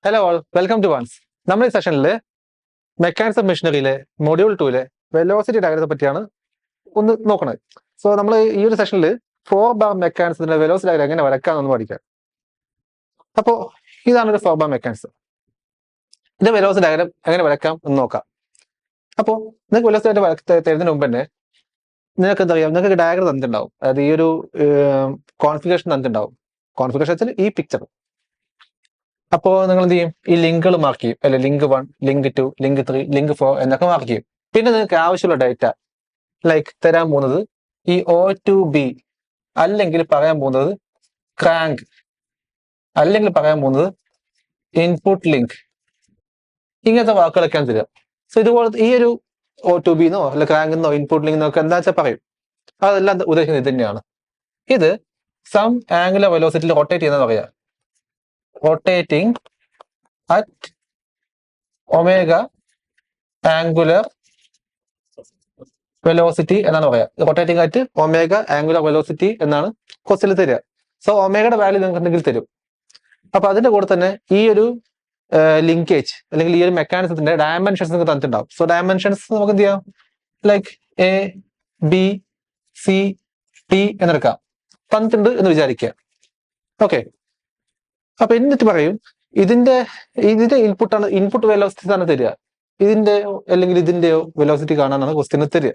Hello all, welcome to ones. നമ്മൾ ഈ സെഷനിൽ മെക്കാനിക്സ് ഓഫ് മെഷീനറിയിലെ മൊഡ്യൂൾ 2-ലെ വെലോസിറ്റി ഡയഗ്രത്തെ പറ്റിയാണ് ഒന്ന് നോക്കുന്നത്. സോ നമ്മൾ ഈ ഒരു സെഷനിൽ 4 ബാർ മെക്കാനിക്സിന്റെ വെലോസിറ്റി ഡയഗ്രം എങ്ങനെ വരയ്ക്കാമെന്ന് പഠിക്കാം. അപ്പോൾ ഇതാണ് ഒരു 4 ബാർ മെക്കാനിക്സ്. ഇതിന്റെ വെലോസിറ്റി ഡയഗ്രം എങ്ങനെ വരയ്ക്കാം എന്ന് നോക്കാം. അപ്പോൾ നിങ്ങൾക്ക് വെലോസിറ്റി ഡയഗ്രം തരുന്നതിന് മുമ്പ് തന്നെ നിങ്ങൾക്ക് എന്താ പറയുക, നിങ്ങൾക്ക് ഡയഗ്രം തന്നിട്ടുണ്ടാവും. അതായത് ഈ ഒരു കോൺഫിഗറേഷൻ തന്നിട്ടുണ്ടാവും. കോൺഫിഗറേഷൻ വെച്ചാൽ ഈ പിക്ചർ. അപ്പോൾ നിങ്ങൾ എന്ത് ചെയ്യും? ഈ ലിങ്കുകൾ മാർക്ക് ചെയ്യും, അല്ലെ ലിങ്ക് 1, ലിങ്ക് 2, ലിങ്ക് 3, ലിങ്ക് 4 എന്നൊക്കെ മാർക്ക് ചെയ്യും. പിന്നെ നിങ്ങൾക്ക് ആവശ്യമുള്ള ഡേറ്റ ലൈക്ക് തരാൻ പോകുന്നത് ഈ O2B, അല്ലെങ്കിൽ പറയാൻ പോകുന്നത് ക്രാങ്ക്, അല്ലെങ്കിൽ പറയാൻ പോകുന്നത് ഇൻപുട്ട് ലിങ്ക്, ഇങ്ങനത്തെ വാക്കുകളൊക്കെയാണ് തരിക. സോ ഇതുപോലെ ഈ ഒരു O2B എന്നോ അല്ലെ ക്രാങ്ക് എന്നോ ഇൻപുട്ട് ലിങ്ക് എന്നൊക്കെ എന്താ വെച്ചാൽ പറയും. അതെല്ലാം ഉദ്ദേശിക്കുന്നത് ഇത് തന്നെയാണ്. ഇത് സം ആംഗുലർ വെലോസിറ്റിയിൽ റൊട്ടേറ്റ് ചെയ്യുന്ന പറയാ, rotating at omega angular velocity എന്നാണ് പറയാ. Rotating at omega angular velocity എന്നാണ് ക്വസ്റ്റ്യനിൽ തരിക. സോ ഒമേഗയുടെ വാല്യൂ നിങ്ങൾക്ക് എന്തെങ്കിലും തരും. അപ്പൊ അതിന്റെ കൂടെ തന്നെ ഈ ഒരു ലിങ്കേജ് അല്ലെങ്കിൽ ഈ ഒരു മെക്കാനിസത്തിന്റെ ഡയമെൻഷൻസ് നിങ്ങൾക്ക് തന്നിട്ടുണ്ടാവും. സോ ഡയമെൻഷൻസ് നമുക്ക് എന്ത് ചെയ്യാം, ലൈക്ക് ABCD എന്നെടുക്കാം. തന്നിട്ടുണ്ട് എന്ന് വിചാരിക്കുക. ഓക്കെ, അപ്പൊ എന്നിട്ട് പറയും ഇതിന്റെ ഇൻപുട്ട് വെലോസിറ്റി തന്നെ തരിക. ഇതിന്റെയോ അല്ലെങ്കിൽ ഇതിന്റെയോ വെലോസിറ്റി കാണാനാണ് ക്വസ്റ്റ്യനിൽ തരിക.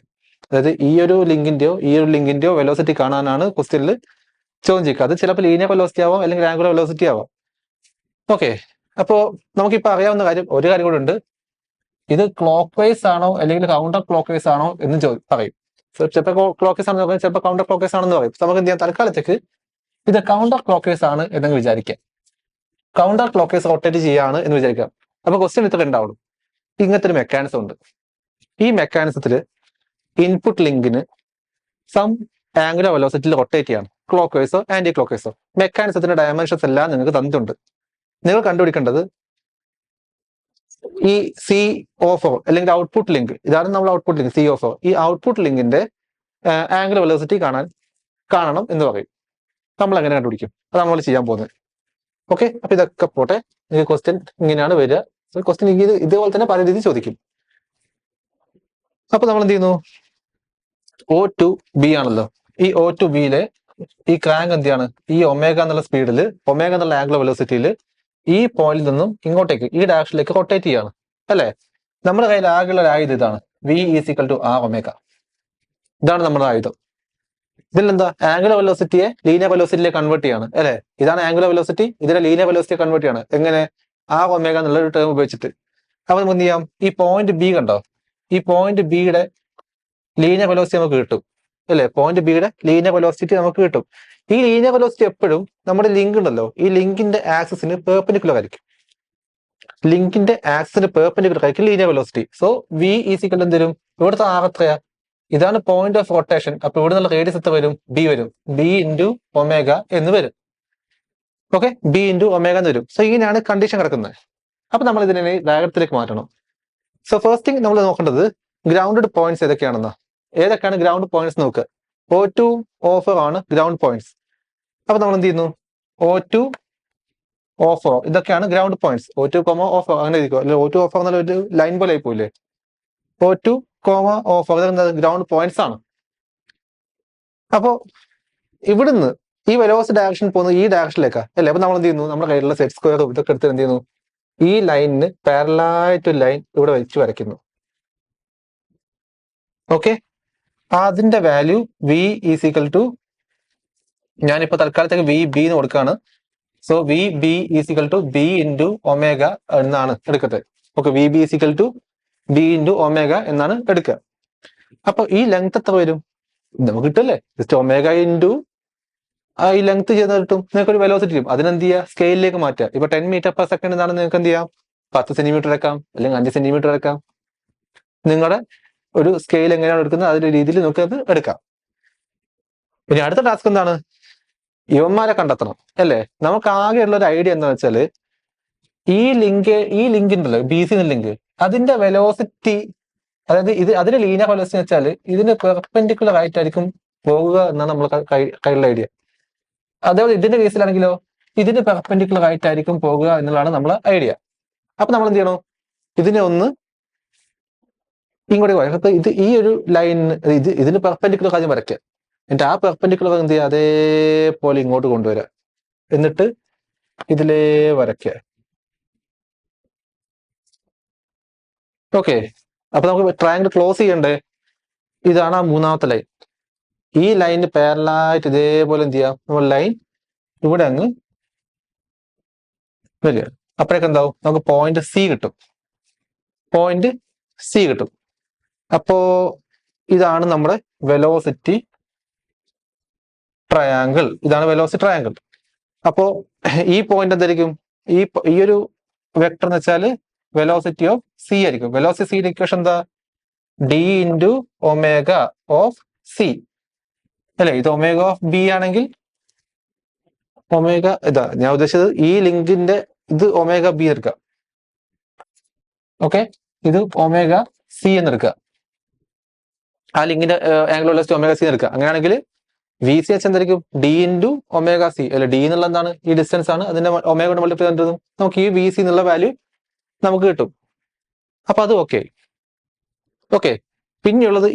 അതായത് ഈ ഒരു ലിങ്കിന്റെയോ വെലോസിറ്റി കാണാനാണ് ക്വസ്റ്റ്യനിൽ ചോദ്യം ചെയ്യുക. അത് ചിലപ്പോൾ ലീനിയർ വെലോസിറ്റി ആവാം, അല്ലെങ്കിൽ ആംഗുലർ വെലോസിറ്റി ആവാം. ഓക്കെ, അപ്പോ നമുക്കിപ്പോ അറിയാവുന്ന ഒരു കാര്യം കൂടെ ഉണ്ട്. ഇത് ക്ലോക്ക് വൈസ് ആണോ അല്ലെങ്കിൽ കൗണ്ടർ ക്ലോക്ക് വൈസ് ആണോ എന്ന് പറയും. ചിലപ്പോൾ ക്ലോക്ക് വൈസ് ആണെന്ന് പറയും, ചിലപ്പോൾ കൗണ്ടർ ക്ലോക്ക് വൈസ് ആണെന്ന് പറയും. നമുക്ക് എന്ത് ചെയ്യാം, തൽക്കാലത്തേക്ക് ഇത് കൗണ്ടർ ക്ലോക്ക് വൈസ് ആണ് എന്ന് വിചാരിക്കാം. കൗണ്ടർ ക്ലോക്ക് വൈസ് റൊട്ടേറ്റ് ചെയ്യാണ് എന്ന് വിചാരിക്കാം. അപ്പൊ ക്വസ്റ്റ്യൻ ഇത്ര ഉണ്ടാവുള്ളൂ. ഇങ്ങനത്തെ ഒരു മെക്കാനിസം ഉണ്ട്. ഈ മെക്കാനിസത്തിൽ ഇൻപുട്ട് ലിങ്കിന് സം ആംഗുലർ വെലോസിറ്റിയിൽ റൊട്ടേറ്റ് ചെയ്യാണ്, ക്ലോക്ക് വൈസോ ആന്റി ക്ലോക്ക് വൈസോ. മെക്കാനിസത്തിന്റെ ഡയമെൻഷൻസ് എല്ലാം നിങ്ങൾക്ക് തന്നിട്ടുണ്ട്. നിങ്ങൾ കണ്ടുപിടിക്കേണ്ടത് ഈ CO4 അല്ലെങ്കിൽ ഔട്ട്പുട്ട് ലിങ്ക്, ഇതാണ് നമ്മൾ ഔട്ട്പുട്ട് ലിങ്ക് CO4. ഈ ഔട്ട്പുട്ട് ലിങ്കിന്റെ ആംഗുലർ വെലോസിറ്റി കാണണം എന്ന് പറയും. നമ്മൾ എങ്ങനെ കണ്ടുപിടിക്കും? അതാണ് നമ്മൾ ചെയ്യാൻ പോകുന്നത്. ഓക്കെ, അപ്പൊ ഇതൊക്കെ പോട്ടെ. നിങ്ങൾക്ക് ക്വസ്റ്റ്യൻ ഇങ്ങനെയാണ് വരിക. ക്വസ്റ്റ്യൻ ഇതേപോലെ തന്നെ പല രീതിയിൽ ചോദിക്കും. അപ്പൊ നമ്മൾ എന്ത് ചെയ്യുന്നു, O2B ആണല്ലോ. ഈ O2Bയിലെ ഈ ക്രാങ്ക് എന്താണ്, ഈ ഒമേഗ എന്നുള്ള സ്പീഡിൽ, ഒമേഗ എന്നുള്ള ആംഗുലർ വെലോസിറ്റിയിൽ ഈ പോയിന്റിൽ നിന്നും ഇങ്ങോട്ടേക്ക് ഈ ഡയറക്ഷനിലേക്ക് റൊട്ടേറ്റ് ചെയ്യാണ്, അല്ലെ? നമ്മുടെ കയ്യിൽ ആകെയുള്ള ഒരു ആയുധം ഇതാണ്, V=R⍵. ഇതാണ് നമ്മുടെ ആയുധം. ഇതിലെന്താ, ആംഗുലർ വെലോസിറ്റിയെ ലീനിയർ വെലോസിറ്റിയിലേക്ക് കൺവേർട്ട് ചെയ്യാണ്, അല്ലെ? ഇതാണ് ആംഗുലർ വെലോസിറ്റി, ഇതിനെ ലീനിയർ വെലോസിറ്റിയെ കൺവേർട്ട് ചെയ്യാണ്. എങ്ങനെ? R⍵ എന്നുള്ള ഒരു ടേം ഉപയോഗിച്ചിട്ട്. അപ്പൊ നമുക്ക് എന്ത് ചെയ്യാം, ഈ പോയിന്റ് B കണ്ടോ, ഈ പോയിന്റ് ബിയുടെ ലീനിയർ വെലോസിറ്റി നമുക്ക് കിട്ടും, അല്ലെ? പോയിന്റ് ബിയുടെ ലീനിയർ വെലോസിറ്റി നമുക്ക് കിട്ടും. ഈ ലീനിയർ വെലോസിറ്റി എപ്പോഴും നമ്മുടെ ലിങ്ക് ഉണ്ടല്ലോ, ഈ ലിങ്കിന്റെ ആക്സിസിന് പെർപെൻഡിക്കുലർ ആയിരിക്കും. ലിങ്കിന്റെ ആക്സിസിന് പെർപെൻഡിക്കുലർ ആയിരിക്കും ലീനിയർ വെലോസിറ്റി. സോ V= എന്ത് ഇവിടുത്തെ R എത്രയാ? ഇതാണ് പോയിന്റ് ഓഫ് റൊട്ടേഷൻ. അപ്പൊ ഇവിടെ നിന്നുള്ള റേഡിയസ് എത്ര വരും? B വരും. B×ω എന്ന് വരും. ഓക്കെ, B×ω എന്ന് വരും. സോ ഇങ്ങനെയാണ് കണ്ടീഷൻ കിടക്കുന്നത്. അപ്പൊ നമ്മൾ ഇതിനെ ഡയഗ്രത്തിലേക്ക് മാറ്റണം. സോ ഫസ്റ്റ് തിങ് നമ്മൾ നോക്കേണ്ടത് ഗ്രൗണ്ടഡ് പോയിന്റ്സ് ഏതൊക്കെയാണ് ഗ്രൗണ്ട് പോയിന്റ്സ് നോക്കുക. O2, O4 ആണ് ഗ്രൗണ്ട് പോയിന്റ്സ്. അപ്പൊ നമ്മൾ എന്ത് ചെയ്യുന്നു, O2, O4 ഇതൊക്കെയാണ് ഗ്രൗണ്ട് പോയിന്റ്സ്. O2, O4 അങ്ങനെ ഇരിക്കും, അല്ലെ? O2, O4 എന്നുള്ള ഒരു ലൈൻ പോലെ ആയി പോയില്ലേ? O2, O4 ഇതൊക്കെ ഗ്രൗണ്ട് പോയിന്റ്സ് ആണ്. അപ്പോ ഇവിടുന്ന് ഈ വെലോസിറ്റി ഡയറക്ഷൻ പോകുന്നത് ഈ ഡയറക്ഷനിലേക്കാ, അല്ലെ? അപ്പൊ നമ്മൾ എന്ത് ചെയ്യുന്നു, നമ്മുടെ കയ്യിലുള്ള സെറ്റ് സ്ക്വയറും ഇതൊക്കെ എടുത്ത് എന്ത് ചെയ്യുന്നു, ഈ ലൈനിന് പാരലായിട്ട് ലൈൻ ഇവിടെ വെച്ച് വരയ്ക്കുന്നു. ഓക്കെ, അതിന്റെ വാല്യൂ V=, ഞാനിപ്പോ തൽക്കാലത്തേക്ക് VB എന്ന് കൊടുക്കുകയാണ്. സോ VB=B⍵ എന്നാണ് എടുക്കട്ടെ. ഓക്കെ, VB=B⍵ എന്നാണ് എടുക്കുക. അപ്പൊ ഈ ലെങ്ത് എത്ര വരും നമുക്ക് കിട്ടല്ലേ? ജസ്റ്റ് ഒമേഗ ഇൻറ്റു ഈ ലെങ്ത് ചെയ്ത് കിട്ടും. നിങ്ങൾക്ക് ഒരു വെലോസിറ്റി കിട്ടും. അതിനെന്ത് ചെയ്യുക, സ്കെയിലിലേക്ക് മാറ്റുക. ഇപ്പൊ 10 m/s എന്നാണ്, നിങ്ങൾക്ക് എന്ത് ചെയ്യാം, 10 സെന്റിമീറ്റർ വെക്കാം, അല്ലെങ്കിൽ 5 സെന്റിമീറ്റർ വെക്കാം. നിങ്ങളുടെ ഒരു സ്കെയിൽ എങ്ങനെയാണ് എടുക്കുന്നത് അതിന്റെ രീതിയിൽ നമുക്ക് അത് എടുക്കാം. ഇനി അടുത്ത ടാസ്ക് എന്താണ്, ഇവന്മാരെ കണ്ടെത്തണം, അല്ലേ? നമുക്ക് ആകെയുള്ള ഒരു ഐഡിയ എന്താ വെച്ചാല്, ഈ ലിങ്ക് ഉണ്ടല്ലോ, BC എന്ന ലിങ്ക്, അതിന്റെ വെലോസിറ്റി, അതായത് അതിന്റെ ലീനിയർ വെലോസിറ്റി വെച്ചാൽ ഇതിന് പെർപെൻഡിക്കുലർ ആയിട്ടായിരിക്കും പോകുക എന്നാണ് നമ്മൾ കയ്യിലുള്ള ഐഡിയ. അതേപോലെ ഇതിന്റെ കേസിലാണെങ്കിലോ ഇതിന് പെർപെൻഡിക്കുലർ ആയിട്ടായിരിക്കും പോകുക എന്നുള്ളതാണ് നമ്മളെ ഐഡിയ. അപ്പൊ നമ്മൾ എന്ത് ചെയ്യണം, ഇതിനെ ഒന്ന് ഇങ്ങോട്ട് വരാം. അപ്പൊ ഇത് ഈ ഒരു ലൈനിന് ഇതിന് പെർപെൻഡിക്കുലർ കാര്യം വരയ്ക്കുക. എന്നിട്ട് ആ പെർപെൻഡിക്കുലർ എന്ത് ചെയ്യുക, അതേപോലെ ഇങ്ങോട്ട് കൊണ്ടുവരാം. എന്നിട്ട് ഇതിലേ വരയ്ക്കുക. ഓക്കെ, അപ്പൊ നമുക്ക് ട്രയാങ്കിൾ ക്ലോസ് ചെയ്യണ്ടേ? ഇതാണ് ആ മൂന്നാമത്തെ ലൈൻ. ഈ ലൈനിന് പാരലായിട്ട് ഇതേപോലെ എന്ത് ചെയ്യാം, നമ്മൾ ലൈൻ ഇവിടെ അങ്ങ് വരിക. അപ്പോഴേക്ക് എന്താവും, നമുക്ക് പോയിന്റ് സി കിട്ടും. പോയിന്റ് സി കിട്ടും. അപ്പോ ഇതാണ് നമ്മുടെ വെലോസിറ്റി ട്രയാങ്കിൾ. ഇതാണ് വെലോസിറ്റി ട്രയാങ്കിൾ. അപ്പോ ഈ പോയിന്റ് എന്തായിരിക്കും, ഈ ഒരു വെക്ടർ എന്ന് വെച്ചാൽ വെലോസിറ്റി ഓഫ് സി ആയിരിക്കും. വെലോസിറ്റി സിയുടെ ഇക്വേഷൻ എന്താ, D into omega of C അല്ലെ. ഇത് ഒമേഗ ഓഫ് ബി ആണെങ്കിൽ ഒമേഗ ഇതാ ഞാൻ ഉദ്ദേശിച്ചത്, ഈ ലിങ്കിന്റെ ഇത് ഒമേഗ ബി എടുക്കുക. ഓക്കെ, ഇത് ഒമേഗ സി എന്ന് എടുക്കുക. ആ ലിങ്കിന്റെ ആംഗിൾ വെലോസിറ്റി ഒമേഗ സി എടുക്കുക. അങ്ങനെയാണെങ്കിൽ വി സി എച്ച് എന്തായിരിക്കും, ഡി ഇൻറ്റു ഒമേഗ സി അല്ലെ. ഡി എന്നുള്ള എന്താണ്, ഈ ഡിസ്റ്റൻസ് ആണ്. അതിന്റെ ഒമേഗ കൊണ്ട് മൾട്ടിപ്ലൈ ചെയ്തതും നമുക്ക് ഈ വി സി എന്നുള്ള വാല്യൂ നമുക്ക് കിട്ടും. അപ്പൊ അത് ഓക്കെ. ഓക്കെ, പിന്നെയുള്ളത്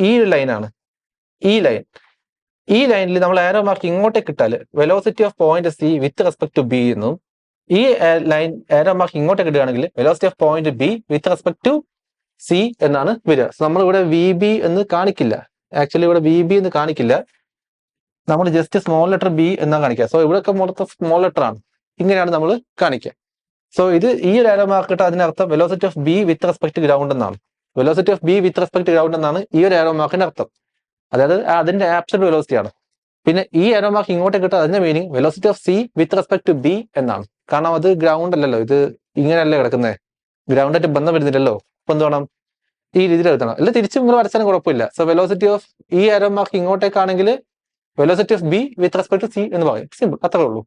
ഈ ലൈനാണ്. ഈ ലൈനിൽ നമ്മൾ ആരോ മാർക്ക് ഇങ്ങോട്ടേക്ക് ഇട്ടാല് velocity of point C with respect to B എന്നും, ഈ ലൈൻ ആരോ മാർക്ക് ഇങ്ങോട്ടേക്ക് ഇടുകയാണെങ്കിൽ velocity of point B with respect to C എന്നാണ് വരിക. നമ്മൾ ഇവിടെ വി ബി എന്ന് കാണിക്കില്ല. ആക്ച്വലി ഇവിടെ വി ബി എന്ന് കാണിക്കില്ല, നമ്മൾ ജസ്റ്റ് സ്മോൾ ലെറ്റർ ബി എന്നാണ് കാണിക്കുക. സോ ഇവിടെയൊക്കെ മൊത്തം സ്മോൾ ലെറ്റർ ആണ്. ഇങ്ങനെയാണ് നമ്മൾ കാണിക്കുക. സോ ഇത് ഈ ഒരു ആരോ മാർക്ക് ഇട്ട അതിനർത്ഥം velocity of B with respect ground എന്നാണ്. Velocity of B with respect ground എന്നാണ് ഈ ഒരു ആരോ മാർക്കിന്റെ അർത്ഥം. അതായത് അതിന്റെ ആബ്സല്യൂട്ട് വെലോസിറ്റി ആണ്. പിന്നെ ഈ ആരോ മാർക്ക് ഇങ്ങോട്ടേക്ക് കിട്ടുക, അതിന്റെ meaning velocity of C with respect to B എന്നാണ്. കാരണം അത് ഗ്രൗണ്ട് അല്ലല്ലോ, ഇത് ഇങ്ങനെയല്ലേ കിടക്കുന്നത്, ഗ്രൗണ്ടായിട്ട് ബന്ധം വരുന്നില്ലല്ലോ. അപ്പൊ എന്ത് വേണം, ഈ രീതിയിൽ എഴുതണം. അല്ല തിരിച്ചും നിങ്ങൾ വരച്ചാലും കുഴപ്പമില്ല. സോ വെലോസിറ്റി ഓഫ് ഈ ആരോ മാർക്ക് ഇങ്ങോട്ടേക്കാണെങ്കിൽ velocity of B with respect to C എന്ന് പറയും. സിമ്പിൾ, അത്രേ ഉള്ളൂ.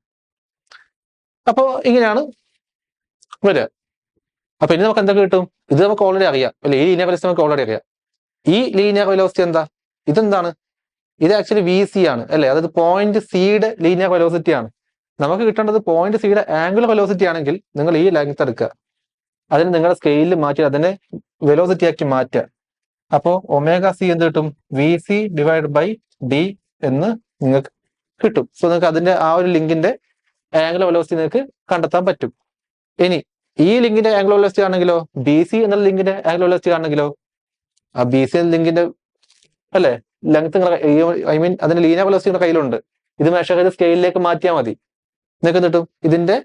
അപ്പോ ഇങ്ങനെയാണ് വരിക. അപ്പൊ ഇനി നമുക്ക് എന്തൊക്കെ കിട്ടും, ഇത് നമുക്ക് ഓൾറെഡി അറിയാം അല്ലെ. ഈ ലീനിയർ വെലോസിറ്റി നമുക്ക് ഓൾറെഡി അറിയാം. ഈ ലീനിയർ വെലോസിറ്റി എന്താ, ഇതെന്താണ്, ഇത് ആക്ച്വലി വി സി ആണ് അല്ലെ. അതായത് പോയിന്റ് സിയുടെ ലീനിയർ വെലോസിറ്റി ആണ്. നമുക്ക് കിട്ടേണ്ടത് പോയിന്റ് സിയുടെ ആംഗുലർ വെലോസിറ്റി ആണെങ്കിൽ നിങ്ങൾ ഈ ലെങ്ത് എടുക്കുക, അതിന് നിങ്ങളുടെ സ്കെയിലിൽ മാറ്റി അതിനെ വെലോസിറ്റി ആക്കി മാറ്റുക. അപ്പോ ഒമേഗ സി എന്ത് കിട്ടും, V C divide by D എന്ന് നിങ്ങൾക്ക് കിട്ടും. സോ നിങ്ങൾക്ക് അതിന്റെ ആ ഒരു ലിങ്കിന്റെ ആംഗുലർ വെലോസിറ്റി നിങ്ങൾക്ക് കണ്ടെത്താൻ പറ്റും. ഇനി ഈ ലിങ്കിന്റെ ആംഗുലർ വെലോസിറ്റി ആണെങ്കിലോ, ബി സി എന്നുള്ള ലിങ്കിന്റെ ആംഗുലർ വെലോസിറ്റി ആണെങ്കിലോ, ആ ബി സി എന്ന ലിങ്കിന്റെ അല്ലെ ലെങ്ത് ഐ മീൻ അതിന്റെ ലീനിയർ വെലോസിറ്റി നിങ്ങളുടെ കയ്യിലുണ്ട്. ഇത് മെഷർ ചെയ്ത് സ്കെയിലിലേക്ക് മാറ്റിയാൽ മതി. നിങ്ങൾക്ക് കിട്ടും ഇതിന്റെ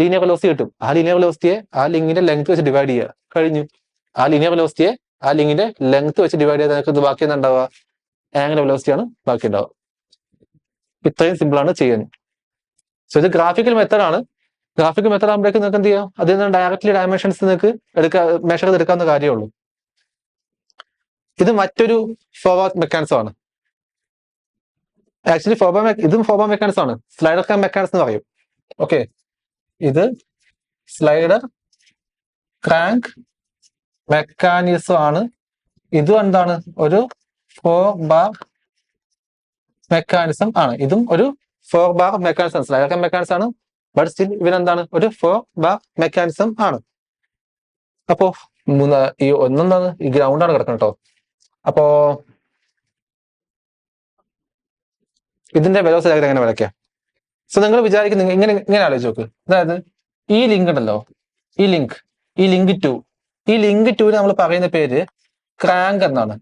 ലീനിയർ വെലോസിറ്റി കിട്ടും. ആ ലീനിയർ വെലോസിറ്റിയെ ആ ലിങ്കിന്റെ ലെങ്ത് വെച്ച് ഡിവൈഡ് ചെയ്യുക, കഴിഞ്ഞു. ആ ലീനിയർ വെലോസിറ്റിയെ ആ ലിങ്കിന്റെ ലെങ്ത് വെച്ച് ഡിവൈഡ് ചെയ്താൽ നിങ്ങൾക്ക് ഇത് ബാക്കി എന്താ ഉണ്ടാവുക, ആംഗുലർ വെലോസിറ്റി ആണ് ബാക്കി ഉണ്ടാവുക. ഇത്രയും സിമ്പിൾ ആണ് ചെയ്യാൻ. സോ ഇത് ഗ്രാഫിക്കൽ മെത്തേഡാണ്. ഗ്രാഫിക്കൽ മെത്തേഡ് ആകുമ്പോഴേക്കും നിങ്ങൾക്ക് എന്ത് ചെയ്യാം, അതിൽ നിന്ന് ഡയറക്ട്ലി ഡയമെൻഷൻസ് നിങ്ങൾക്ക് മെഷർ ചെയ്തെടുക്കാവുന്ന കാര്യമുള്ളൂ. ഇത് മറ്റൊരു ഫോർവേഡ് മെക്കാനിസം ആണ്. ആക്ച്വലി ഇതും ഫോർവേഡ് മെക്കാനിസം ആണ്. സ്ലൈഡർ ക്രാങ്ക് മെക്കാനിസം എന്ന് പറയും. ഓക്കെ, ഇത് സ്ലൈഡർ ക്രാങ്ക് മെക്കാനിസം ആണ്. ഇതും എന്താണ്, ഒരു 4 ബാർ മെക്കാനിസം ആണ്. ഇതും ഒരു 4 bar mechanism, slider crank mechanism ആണ്. ബട്ട് സ്റ്റിൽ ഇവനെന്താണ്, ഒരു 4 ബാർ മെക്കാനിസം ആണ്. അപ്പോ ഈ ഒന്നെന്താണ്, ഈ ഗ്രൗണ്ടാണ് കിടക്കുന്നത് കേട്ടോ. അപ്പോ ഇതിന്റെ വെലോസിറ്റി ഡയഗ്രം എങ്ങനെ വരയ്ക്കാം. സോ നിങ്ങൾ വിചാരിക്കുന്ന ഇങ്ങനെ ആലോചിച്ച് നോക്ക്. അതായത് ഈ ലിങ്ക് ഉണ്ടല്ലോ, ഈ ലിങ്ക് 2, ഈ ലിങ്ക് 2ന് നമ്മൾ പറയുന്ന പേര് ക്രാങ്ക് എന്നാണ്.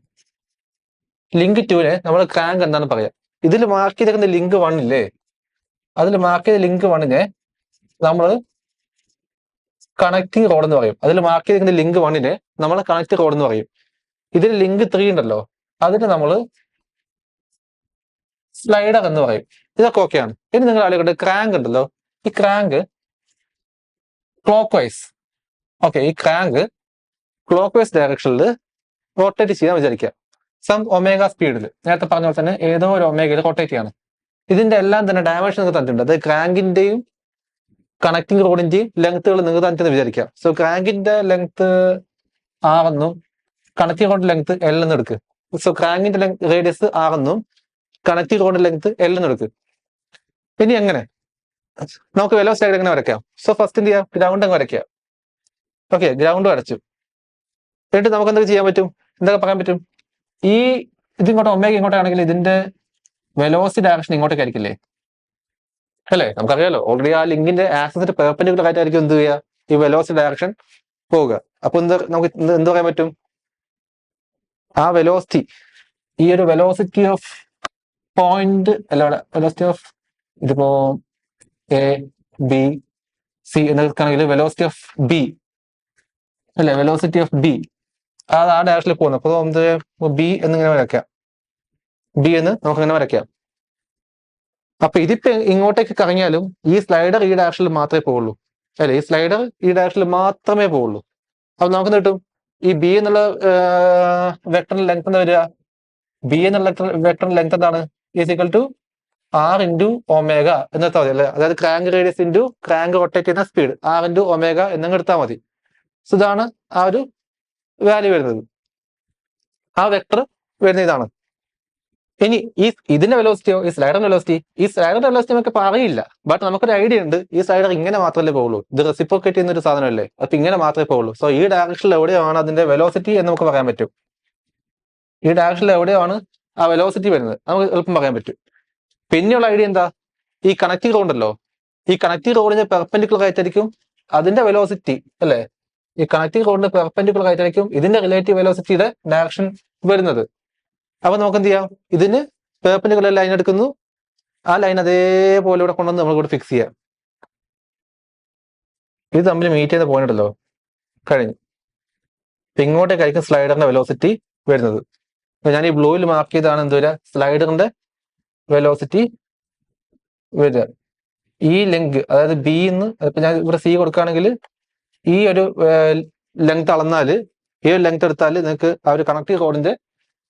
ലിങ്ക് 2നെ നമ്മൾ ക്രാങ്ക് എന്നാണ് പറയാ. ഇതിൽ മാർക്ക് ചെയ്തിരിക്കുന്ന ലിങ്ക് 1 ഇല്ലേ, അതിൽ മാർക്ക് ചെയ്ത ലിങ്ക് 1നെ നമ്മൾ കണക്റ്റിംഗ് റോഡ് എന്ന് പറയും. അതിൽ മാർക്ക് ചെയ്തിരിക്കുന്ന ലിങ്ക് 1നെ നമ്മൾ കണക്ട് റോഡ് എന്ന് പറയും. ഇതിൽ ലിങ്ക് 3 ഉണ്ടല്ലോ, അതിന് നമ്മൾ സ്ലൈഡർ എന്ന് പറയും. ഇതൊക്കെ ഓക്കെയാണ്. ഇനി നിങ്ങൾ ആലോചിക്കട്ടെ, ക്രാങ്ക് ഉണ്ടല്ലോ, ഈ ക്രാങ്ക് ക്ലോക്ക് വൈസ്, ഓക്കെ, ഈ ക്രാങ്ക് ക്ലോക്ക് വൈസ് ഡയറക്ഷനിൽ റൊട്ടേറ്റ് ചെയ്യാൻ വിചാരിക്കുക. സം ഒമേഗ സ്പീഡിൽ, നേരത്തെ പറഞ്ഞ പോലെ തന്നെ ഏതോ ഒരു ഒമേഗയിൽ റൊട്ടേറ്റ് ചെയ്യാണ്. ഇതിന്റെ എല്ലാം തന്നെ ഡയമെൻഷൻ നിങ്ങൾക്ക് തന്നിട്ടുണ്ട്. അത് ക്രാങ്കിന്റെയും കണക്റ്റിംഗ് റോഡിന്റെയും ലെങ്ത്തുകൾ നിങ്ങൾക്ക് തന്നിട്ടെന്ന് വിചാരിക്കാം. സോ ക്രാങ്കിന്റെ ലെങ്ത് R എന്നും കണക്റ്റിംഗ് റോഡിന്റെ ലെങ്ത് L എന്ന് എടുക്കുക. സോ ക്രാങ്കിന്റെ റേഡിയസ് R എന്നും കണക്റ്റിംഗ് റോഡിന്റെ ലെങ്ത് L എന്ന് എടുക്കുക. ഇനി എങ്ങനെ, നമുക്ക് വെലോസിറ്റി ഡയഗ്രം എങ്ങനെ വരയ്ക്കാം? സോ ഫസ്റ്റ് എന്ത് ചെയ്യാം, ഗ്രൗണ്ട് അങ്ങ് വരയ്ക്കുക. ഓക്കെ, ഗ്രൗണ്ട് വരച്ചു. എന്നിട്ട് നമുക്ക് എന്തൊക്കെ ചെയ്യാൻ പറ്റും, എന്തൊക്കെ പറയാൻ പറ്റും? ഈ ഇതിങ്ങോട്ട് ഒമേഗ ഇങ്ങോട്ടാണെങ്കിൽ ഇതിന്റെ വെലോസിറ്റി ഡയറക്ഷൻ ഇങ്ങോട്ടേക്ക് ആയിരിക്കില്ലേ, അല്ലേ? നമുക്കറിയാലോ ഓൾറെഡി ആ ലിങ്കിന്റെ ആക്സിസിന്റെ പെർപെൻഡിക്കുലർ ആയിട്ടായിരിക്കും എന്ത് ചെയ്യുക, ഈ വെലോസിറ്റി ഡയറക്ഷൻ പോവുക. അപ്പൊ നമുക്ക് എന്ത് പറയാൻ പറ്റും, ആ വെലോസിറ്റി, ഈ ഒരു വെലോസിറ്റി ഓഫ് പോയിന്റ് അല്ല, വെലോസിറ്റി ഓഫ് ഇതിപ്പോ എ ബി സി എന്നൊക്കെയാണെങ്കിൽ വെലോസിറ്റി ഓഫ് ബി അല്ലെ, വെലോസിറ്റി ഓഫ് ബി അത് ആ ഡയറക്ഷനിൽ പോകുന്നു. അപ്പൊ എന്ത് ബി എന്നിങ്ങനെ വരയ്ക്കാം, ബി എന്ന് നമുക്ക് ഇങ്ങനെ വരയ്ക്കാം. അപ്പൊ ഇതിപ്പോ ഇങ്ങോട്ടേക്ക് കറങ്ങിയാലും ഈ സ്ലൈഡർ ഈ ഡയറക്ഷനിൽ മാത്രമേ പോവുള്ളൂ, അല്ലെ? ഈ സ്ലൈഡർ ഈ ഡയറക്ഷനിൽ മാത്രമേ പോവുള്ളൂ. അപ്പൊ നമുക്ക് കിട്ടും ഈ ബി എന്നുള്ള വെക്ടറിന്റെ ലെങ്ത് എന്താ വരിക, ബി എന്നുള്ള വെക്ടറിന്റെ ലെങ്ത് എന്താണ്, is equal to R into omega എന്നെടുത്താൽ മതി, അല്ലെ? അതായത് crank radius into crank rotate ചെയ്യുന്ന സ്പീഡ്, ആർ ഇൻറ്റു ഒമേഗ എന്നങ്ങ് എടുത്താൽ മതി. സോ ഇതാണ് ആ ഒരു വാല്യൂ വരുന്നത്, ആ വെക്ടർ വരുന്ന ഇതാണ്. ഇനി ഇതിന്റെ വെലോസിറ്റിയോ, ഈ സ്ലൈഡറിന്റെ വെലോസിറ്റി, ഈ സ്ലൈഡറിന്റെ വെലോസിറ്റി നമുക്ക് അറിയില്ല. ബട്ട് നമുക്കൊരു ഐഡിയ ഉണ്ട്, ഈ സ്ലൈഡർ ഇങ്ങനെ മാത്രമല്ലേ പോകുള്ളൂ, ഇത് റെസിപ്രോക്കേറ്റ് ചെയ്യുന്ന ഒരു സാധനമല്ലേ, അപ്പൊ ഇങ്ങനെ മാത്രമേ പോകുള്ളൂ. സോ ഈ ഡയറക്ഷനിൽ എവിടെയാണ് അതിന്റെ വെലോസിറ്റി എന്ന് നമുക്ക് പറയാൻ പറ്റും. ഈ ഡയറക്ഷനിൽ എവിടെയാണ് ആ വെലോസിറ്റി വരുന്നത് നമുക്ക് എളുപ്പം പറയാൻ പറ്റും. പിന്നെയുള്ള ഐഡിയ എന്താ, ഈ കണക്റ്റിംഗ് റോഡ് ഉണ്ടല്ലോ, ഈ കണക്റ്റിംഗ് റോഡിന് പെർപെൻഡിക്കുലർ ആയിട്ടായിരിക്കും അതിന്റെ വെലോസിറ്റി, അല്ലെ? ഈ കണക്റ്റിംഗ് റോഡിന് പെർപെൻഡിക്കുലർ ആയിട്ടായിരിക്കും ഇതിന്റെ റിലേറ്റീവ് വെലോസിറ്റിയുടെ ഡയറക്ഷൻ വരുന്നത്. അപ്പൊ നമുക്ക് എന്ത് ചെയ്യാം, ഇതിന് പെർപെൻഡിക്കുലർ ലൈൻ എടുക്കുന്നു, ആ ലൈൻ അതേപോലെ ഇവിടെ കൊണ്ടുവന്ന് നമ്മൾ ഇവിടെ ഫിക്സ് ചെയ്യാം. ഇത് തമ്മിൽ മീറ്റ് ചെയ്യുന്ന പോയിന്റ് ഉണ്ടല്ലോ, കഴിഞ്ഞു. ഇങ്ങോട്ടേക്കായിരിക്കും സ്ലൈഡറിന്റെ വെലോസിറ്റി വരുന്നത്. ഞാൻ ഈ ബ്ലൂവിൽ മാർക്ക് ചെയ്താണ് എന്ത് വരിക, സ്ലൈഡറിന്റെ വെലോസിറ്റി വരിക. ഈ ലെങ്ക്, അതായത് ബി എന്ന് ഇപ്പൊ ഞാൻ ഇവിടെ സി കൊടുക്കുകയാണെങ്കിൽ ഈ ഒരു ലെങ്ത് അളന്നാല്, ഈ ഒരു ലെങ്ത് എടുത്താൽ നിങ്ങൾക്ക് ആ ഒരു കണക്റ്റീവ് റോഡിന്റെ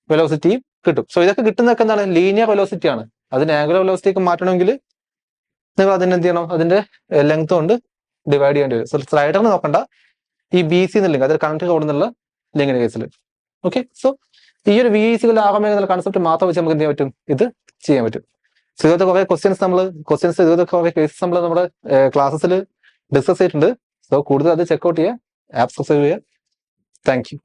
വെലോസിറ്റിയും കിട്ടും. സോ ഇതൊക്കെ കിട്ടുന്നതൊക്കെ എന്താണ്, ലീനിയർ വെലോസിറ്റി ആണ്. അതിന് ആംഗുലർ വെലോസിറ്റിക്ക് മാറ്റണമെങ്കിൽ നിങ്ങൾ അതിന് എന്ത് ചെയ്യണം, അതിന്റെ ലെങ്ത് കൊണ്ട് ഡിവൈഡ് ചെയ്യേണ്ടി വരും. സോ സ്ലൈഡറിന് നോക്കണ്ട, ഈ ബി സി എന്ന ലിങ്ക്, അതായത് കണക്റ്റീവ് റോഡ് എന്നുള്ള ലിങ്കിന്റെ കേസിൽ. ഓക്കെ, സോ ഈ ഒരു വി സി ആകുമ്പോൾ എന്നുള്ള കൺസെപ്റ്റ് മാത്രം വെച്ച് നമുക്ക് എന്ത് ചെയ്യാൻ പറ്റും, ഇത് ചെയ്യാൻ പറ്റും. സോ ഇതുപോലത്തെ കുറെ ക്വസ്റ്റ്യൻസ് ഇതുപോലത്തെ കുറെ കേസസ് നമ്മൾ നമ്മുടെ ക്ലാസ്സിൽ ഡിസ്കസ് ചെയ്തിട്ടുണ്ട്. സോ കൂടുതൽ അത് ചെക്ക്ഔട്ട് ചെയ്യുക, ആപ്പ് സബ്സ്ക്രൈബ് ചെയ്യുക. Thank you.